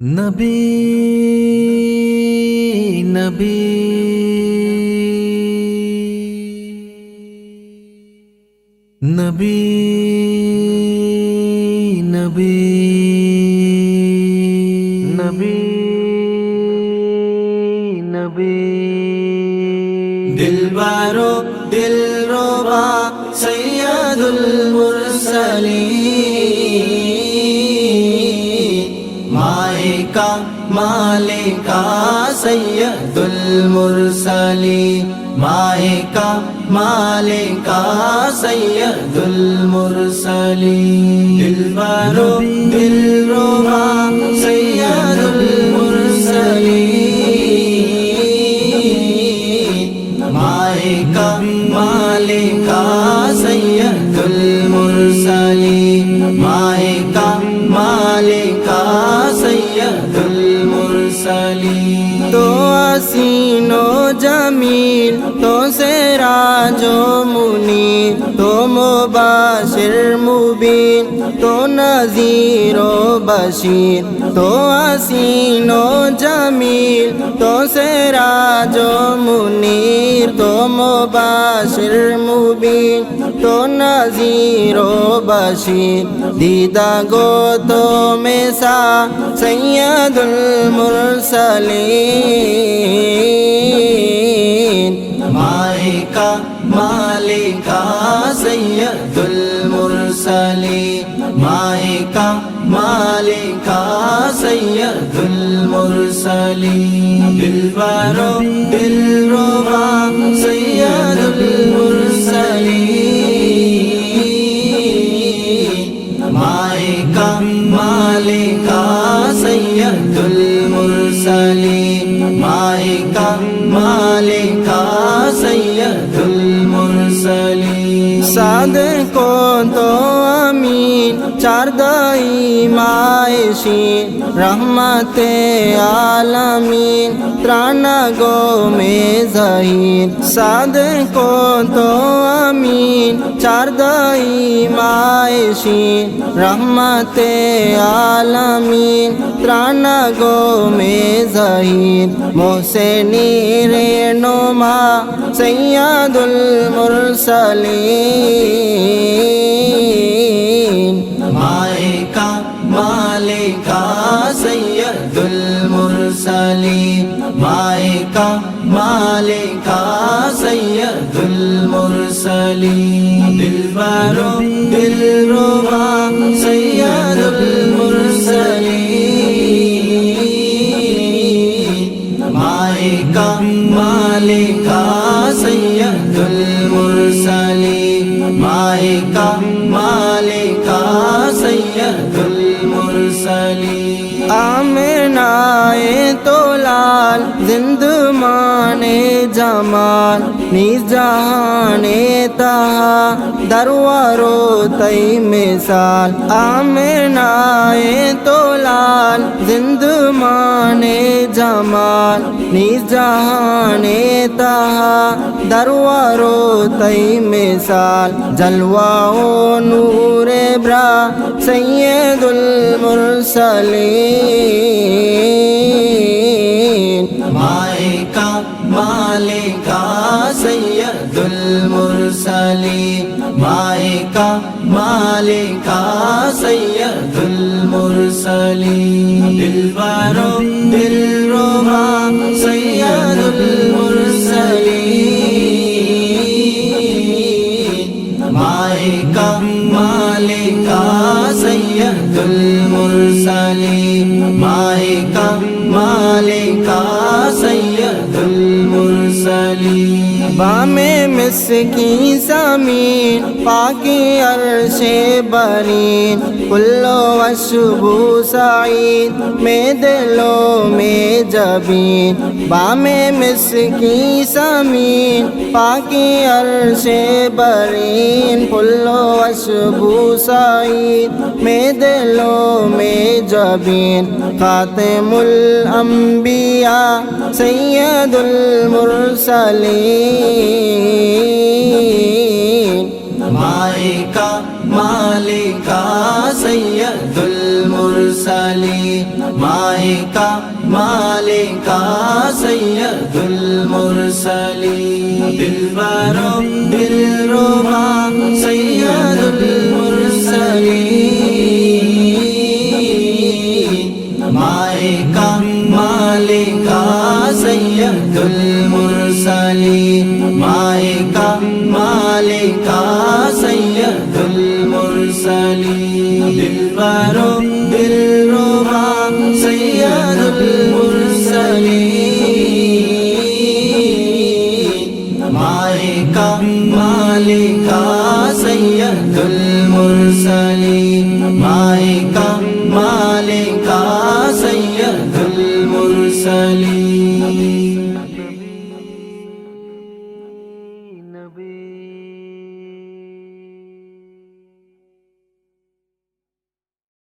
नबी नबी नबी नबी नबी नबी दिलवारो दिलरुबा सैयदुल मुरसलीन मालिका मालिका सैयदुल मुरसलीन मालिका मालिका सैयदुल मुरसलीन दिलवारो दिलरुबा सैयदुल मुरसलीन मालिका मालिका सैयदुल मुरसलीन मालिका मालिका सैयदुल मुरसलीन तो हसीनो जमील तो सिराजो मुनीर तो मुबाशिर मुबीन तो नज़ीरो बशीर तो हसीनो जमील तो सिराजो मुनीर तो मुबाशिर मुबीन तो नज़ीरो बशीर दीदा गो तो में सा सैयदुल मुरसलीन मालिका मालिका सैयदुल मुरसलीन मालिका मालिका सैयदुल मुरसलीन दिलवारो दिलरुबा सैयदुल मुरसलीन मालिका मालिका सैयदुल मुरसलीन मालिका मालिका सैयदुल मुरसलीन सादको तो अमीन चारदाई मायशीन रहमते आलमीन त्राना गो में ज़हीर सादको तो अमीन चारदाई मायशीन रहमते आलमीन त्राना गो में ज़हीर मोहसेनी रेनुमा सैयदुल मुरसलीन मालिका मालिका सैयदुल मुरसलीन मालिका मालिका सैयदुल मुरसलीन दिलवारो दिलरुबा सैयदुल मुरसलीन मालिका मालिका सैयदुल मुरसलीन मालिका मालिका सैयदुल मुरसलीन आमनाए तो लाल जिंदमाने जमाल निजाने तहा दरवारो तई मिसाल आमनाए तो लाल जिंदमाने जमाल निजाने तहा दरवारो तई मिसाल जलवाओ नूरे ब्रा सैयदुल मुरसलीन मालिका मालिका सैयदुल मुरसलीन मालिका मालिका सैयदुल मुरसलीन दिलवारो दिलरुबा सैयदुल मुरसलीन मालिका मालिका सैयदुल मुरसलीन मालिका मालिका सैयदुल मुरसलीन बामे मिस्की ज़मीन पाकी अर्शे बरीन कुल्लो अशबू सईद में दिलो में जबीन बामे मिस्की ज़मीन पाकी अर्शे बरीन कुल्लो अशबू सईद में दिलो में जबीन खातिमुल अंबिया सैयदुल मुरसलीन मालिका मालिका सैयदुल मुरसलीन मुरसलीन मालिका मालिका सैयदुल मुरसलीन दिलबरो दिलरुबा सैयदुल मुरसलीन मालिका मालिका सैयदुल